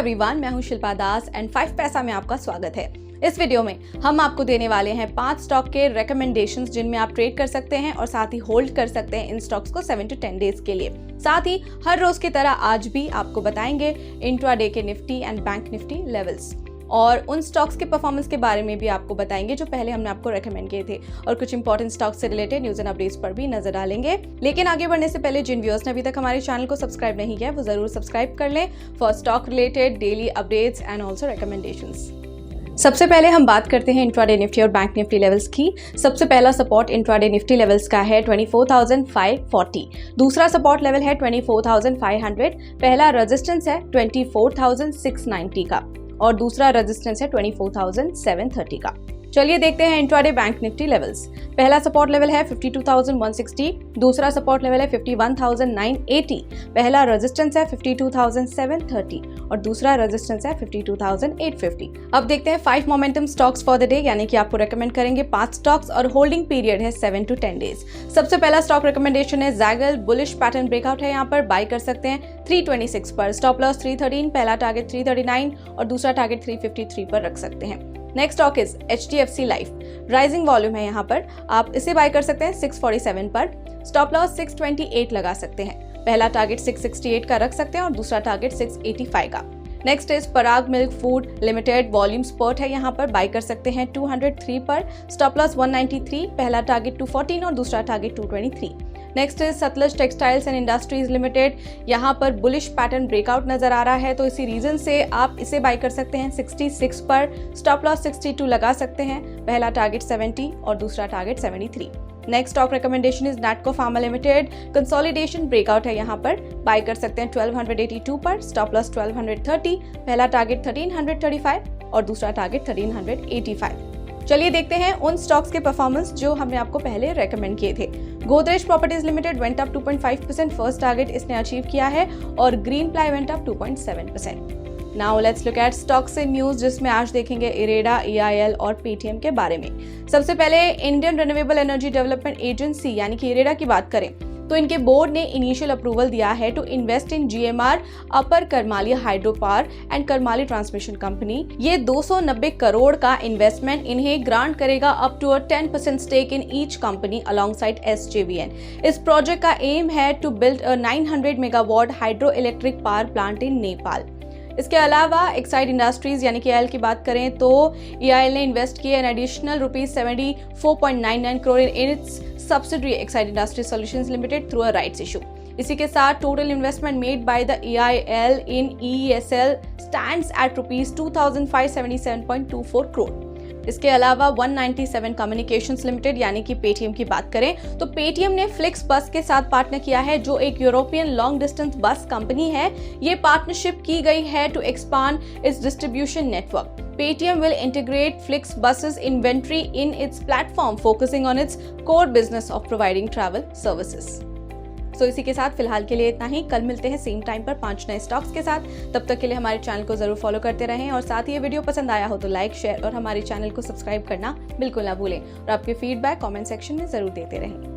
Everyone, मैं हूं शिल्पा दास and 5 पैसा में आपका स्वागत है। इस वीडियो में हम आपको देने वाले हैं 5 स्टॉक के रिकमेंडेशंस जिनमें आप ट्रेड कर सकते हैं और साथ ही होल्ड कर सकते हैं इन स्टॉक्स को 7 to 10 डेज के लिए। साथ ही हर रोज की तरह आज भी आपको बताएंगे इंट्राडे के Nifty and bank Nifty levels और उन स्टॉक्स के परफॉर्मेंस के बारे में भी आपको बताएंगे जो पहले हमने आपको रेकमेंड किए थे और कुछ इंपॉर्टेंट स्टॉक्स से रिलेटेड न्यूज एंड अपडेट्स पर भी नजर डालेंगे। लेकिन आगे बढ़ने से पहले जिन व्यूअर्स ने अभी तक हमारे चैनल को सब्सक्राइब नहीं किया वो जरूर सब्सक्राइब कर लें for stock related daily updates and also recommendations. सबसे पहले हम बात करते हैं इंट्राडे निफ्टी और बैंक निफ्टी लेवल्स की। सबसे पहला सपोर्ट इंट्राडे निफ्टी लेवल्स का है 24,540, दूसरा सपोर्ट लेवल है 24,500, पहला रेजिस्टेंस है 24,690 का और दूसरा रेजिस्टेंस है 24,730 का। चलिए देखते हैं इंट्राडे बैंक निफ्टी लेवल्स। पहला सपोर्ट लेवल है 52,160, दूसरा सपोर्ट लेवल है 51,980, पहला रेजिस्टेंस है 52,730 और दूसरा रेजिस्टेंस है 52,850। अब देखते हैं 5 momentum stocks for the day, यानी कि आपको रेकमेंड करेंगे 5 स्टॉक्स और होल्डिंग पीरियड है 7 to 10 डेज। सबसे पहला स्टॉक रिकमेंडेशन है Zaggle, बुलिश पैटर्न ब्रेकआउट है, यहाँ पर बाय कर सकते हैं 326 पर, स्टॉप लॉस 313, पहला टारगेट 339 और दूसरा टारगेट 353 पर रख सकते हैं। Next stock is HDFC life, rising volume है, यहाँ पर आप इसे बाय कर सकते हैं 647 पर, स्टॉप लॉस 628 लगा सकते हैं, पहला टारगेट 668 का रख सकते हैं और दूसरा टारगेट 685 का। Next is Parag milk food limited, volume spurt है, यहाँ पर बाय कर सकते हैं 203 पर, स्टॉप लॉस 193, पहला टारगेट 214 और दूसरा target 223। Next is Sutlej textiles and industries limited, यहाँ पर बुलिश पैटर्न ब्रेकआउट नजर आ रहा है तो इसी रीजन से आप इसे बाय कर सकते हैं 66 पर, स्टॉप लॉस 62 लगा सकते हैं, पहला टारगेट 70 और दूसरा target 73। Next stock recommendation is Natco pharma limited, consolidation breakout है, यहाँ पर बाय कर सकते हैं 1282 पर, स्टॉप लॉस 1230, पहला टारगेट 1335 और दूसरा टारगेट 1385। चलिए देखते हैं उन स्टॉक्स के परफॉर्मेंस जो हमने आपको पहले रेकमेंड किए थे। Godrej properties limited went up 2.5%, first target इसने अचीव किया है और green ply went up 2.7%। Now let's look at stocks in news, जिसमें आज देखेंगे इरेडा, EIL और पेटीएम के बारे में। सबसे पहले Indian renewable energy development agency यानी कि इरेडा की बात करें तो इनके बोर्ड ने इनिशियल अप्रूवल दिया है to invest in GMR, upper Karmali hydro power and Karmali transmission company. ये 290 करोड़ का इन्वेस्टमेंट इन्हें ग्रांट करेगा up to 10% stake in each company alongside SJVN। इस प्रोजेक्ट का एम है to build a 900 megawatt hydro electric power plant in Nepal. इसके अलावा Exide industries यानी कि EIL की बात करें तो EIL ने इन्वेस्ट किए an additional ₹74.99 crore in its subsidiary Exide industry solutions limited through a rights issue. इसी के साथ total investment made by the EIL in ESL stands eight ₹2577.24 crore. इसके अलावा 197 कम्युनिकेशंस लिमिटेड यानी कि पेटीएम की बात करें तो पेटीएम ने फ्लिक्स बस के साथ पार्टनर किया है जो एक European long distance bus company है। ये पार्टनरशिप की गई है to expand its distribution network. Paytm will integrate Flix buses inventory in its platform, focusing on its core business of providing travel services. So इसी के साथ फिलहाल के लिए इतना ही। कल मिलते हैं सेम टाइम पर 5 नए स्टॉक्स के साथ। तब तक के लिए हमारे चैनल को जरूर फॉलो करते रहें और साथ ही ये वीडियो पसंद आया हो तो लाइक, शेयर और हमारे चैनल को सब्सक्राइब करना बिल्कुल ना भूलें और आपके फीडबैक कमेंट सेक्शन में जरूर देते रहें।